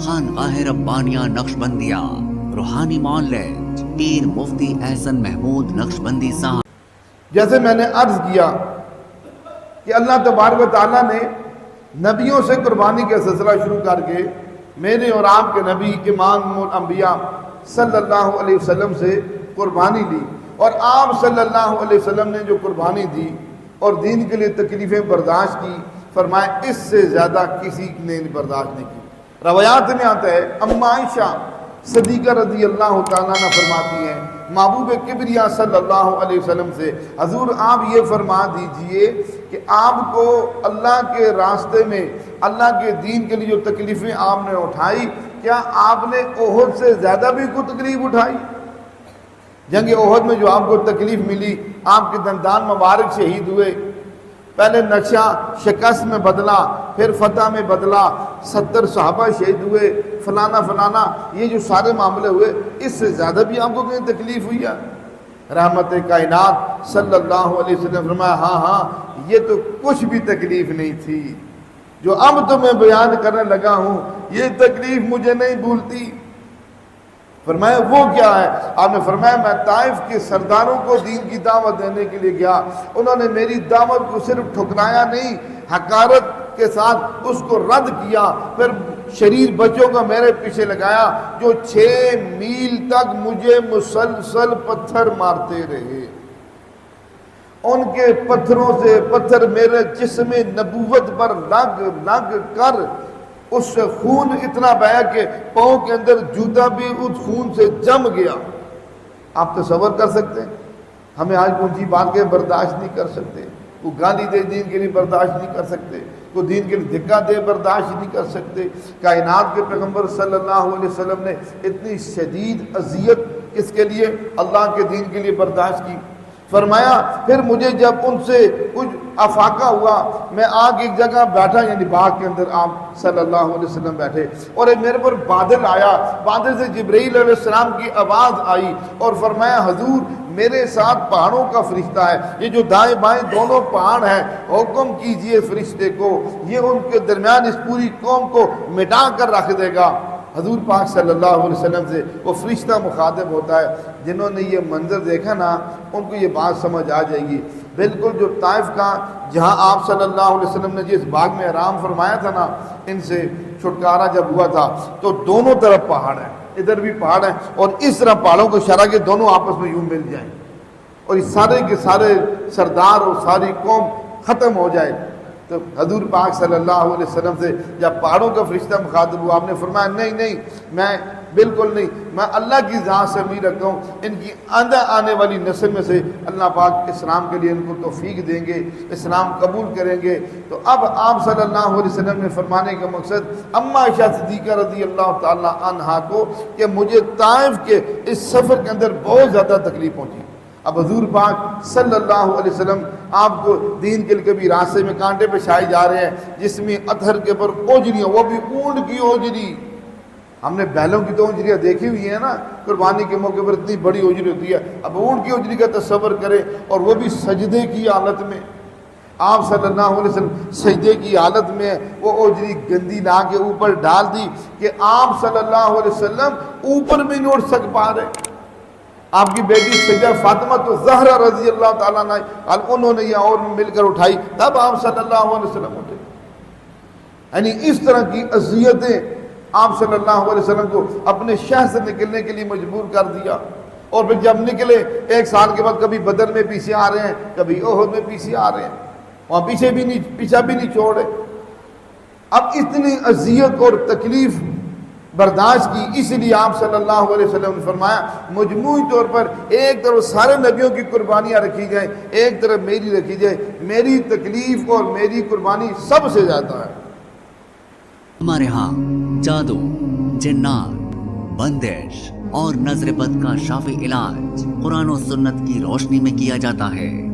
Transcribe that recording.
خانقاہ ربانیہ نقشبندیہ روحانی معالج پیر مفتی احسن محمود نقشبندی صاحب۔ جیسے میں نے عرض کیا کہ اللہ تبارک و تعالیٰ نے نبیوں سے قربانی کا سلسلہ شروع کر کے میرے اور آپ کے نبی امام الانبیاء صلی اللہ علیہ وسلم سے قربانی لی، اور آپ صلی اللہ علیہ وسلم نے جو قربانی دی اور دین کے لیے تکلیفیں برداشت کی، فرمایا اس سے زیادہ کسی نے برداشت نہیں کی۔ روایات میں آتا ہے اما عائشہ صدیقہ رضی اللہ تعالیٰ عنہ فرماتی ہیں محبوب کبریا صلی اللہ علیہ وسلم سے، حضور آپ یہ فرما دیجئے کہ آپ کو اللہ کے راستے میں اللہ کے دین کے لیے جو تکلیفیں آپ نے اٹھائی، کیا آپ نے احد سے زیادہ بھی کوئی تکلیف اٹھائی؟ جنگ احد میں جو آپ کو تکلیف ملی، آپ کے دندان مبارک شہید ہوئے، پہلے نقشہ شکست میں بدلا، پھر فتح میں بدلا، 70 صحابہ شہید ہوئے، فلانا فلانا، یہ جو سارے معاملے ہوئے، اس سے زیادہ بھی آپ کو کہیں تکلیف ہوئی ہے؟ رحمت کائنات صلی اللہ علیہ وسلم فرمایا ہاں ہاں یہ تو کچھ بھی تکلیف نہیں تھی، جو اب تو میں بیان کرنے لگا ہوں یہ تکلیف مجھے نہیں بھولتی۔ فرمایا وہ کیا ہے؟ آپ نے فرمایا میں طائف کے سرداروں کو دین کی دعوت دینے کے لیے گیا، انہوں نے میری دعوت کو صرف ٹھکرایا نہیں، حقارت کے ساتھ اس کو رد کیا، پھر شریر بچوں کا میرے پیچھے لگایا جو 6 میل تک مجھے مسلسل پتھر مارتے رہے، ان کے پتھروں سے پتھر میرے جسم نبوت پر لگ کر اس سے خون اتنا بہا کہ پاؤں کے اندر جوتا بھی اس خون سے جم گیا۔ آپ تصور کر سکتے ہیں؟ ہمیں آج اونچی بات کے برداشت نہیں کر سکتے، وہ گالی دے دین کے لیے برداشت نہیں کر سکتے، وہ دین کے لیے دھکا دے برداشت نہیں کر سکتے۔ کائنات کے پیغمبر صلی اللہ علیہ وسلم نے اتنی شدید اذیت کس کے لیے؟ اللہ کے دین کے لیے برداشت کی۔ فرمایا پھر مجھے جب ان سے کچھ افاقہ ہوا، میں آگ ایک جگہ بیٹھا، یعنی باغ کے اندر آپ صلی اللہ علیہ وسلم بیٹھے، اور میرے پر بادل آیا، بادل سے جبرائیل علیہ السلام کی آواز آئی اور فرمایا حضور میرے ساتھ پہاڑوں کا فرشتہ ہے، یہ جو دائیں بائیں دونوں پہاڑ ہیں، حکم کیجئے فرشتے کو، یہ ان کے درمیان اس پوری قوم کو مٹا کر رکھ دے گا۔ حضور پاک صلی اللہ علیہ وسلم سے وہ فرشتہ مخاطب ہوتا ہے، جنہوں نے یہ منظر دیکھا نا ان کو یہ بات سمجھ آ جائے گی۔ بالکل جو طائف کا جہاں آپ صلی اللہ علیہ وسلم نے جس باغ میں آرام فرمایا تھا نا، ان سے چھٹکارا جب ہوا تھا تو دونوں طرف پہاڑ ہیں، ادھر بھی پہاڑ ہیں، اور اس طرح پہاڑوں کو اشارہ کے دونوں آپس میں یوں مل جائیں اور یہ سارے کے سارے سردار اور ساری قوم ختم ہو جائے۔ تو حضور پاک صلی اللہ علیہ وسلم سے جب پہاڑوں کا فرشتہ مخاطب ہوا، آپ نے فرمایا نہیں میں بالکل نہیں، میں اللہ کی ذات سے امید رکھتا ہوں ان کی آنے والی نسل میں سے اللہ پاک اسلام کے لیے ان کو توفیق دیں گے، اسلام قبول کریں گے۔ تو اب آپ صلی اللہ علیہ وسلم نے فرمانے کا مقصد اما عائشہ صدیقہ رضی اللہ تعالی عنہا کو کہ مجھے طائف کے اس سفر کے اندر بہت زیادہ تکلیف پہنچی۔ اب حضور پاک صلی اللہ علیہ وسلم آپ کو دین کے لیے کبھی راستے میں کانٹے پہ چھائے جا رہے ہیں، جس میں اتھر کے پر اوجریاں، وہ بھی اونٹ کی اوجری، ہم نے بیلوں کی تو اوجریاں دیکھی ہوئی ہیں نا، قربانی کے موقع پر اتنی بڑی اوجری ہوتی ہے، اب اونٹ کی اوجری کا تصور کریں، اور وہ بھی سجدے کی حالت میں۔ آپ صلی اللہ علیہ وسلم سجدے کی حالت میں وہ اوجری گندی لا کے اوپر ڈال دی کہ آپ صلی اللہ علیہ وسلم اوپر بھی نہیں اٹھ سک پا رہے۔ آپ کی بیٹی سیدہ فاطمہ تو زہرا رضی اللہ تعالیٰ عنہ انہوں نے یہ اور مل کر اٹھائی، تب آپ صلی اللہ علیہ وسلم اٹھے۔ یعنی اس طرح کی اذیتیں آپ صلی اللہ علیہ وسلم کو اپنے شہر سے نکلنے کے لیے مجبور کر دیا، اور پھر جب نکلے 1 سال کے بعد کبھی بدر میں پیچھے آ رہے ہیں، کبھی احد میں پیچھے آ رہے ہیں، وہاں پیچھا بھی نہیں چھوڑے۔ اب اتنی اذیت اور تکلیف برداشت کی، اس لیے آپ صلی اللہ علیہ وسلم نے فرمایا مجموعی طور پر ایک طرف سارے نبیوں کی قربانیاں رکھی جائیں، ایک طرف میری رکھی جائے، میری تکلیف اور میری قربانی سب سے زیادہ ہے۔ ہمارے ہاں جادو، جنات، بندش اور نظر بد کا شافی علاج قرآن و سنت کی روشنی میں کیا جاتا ہے۔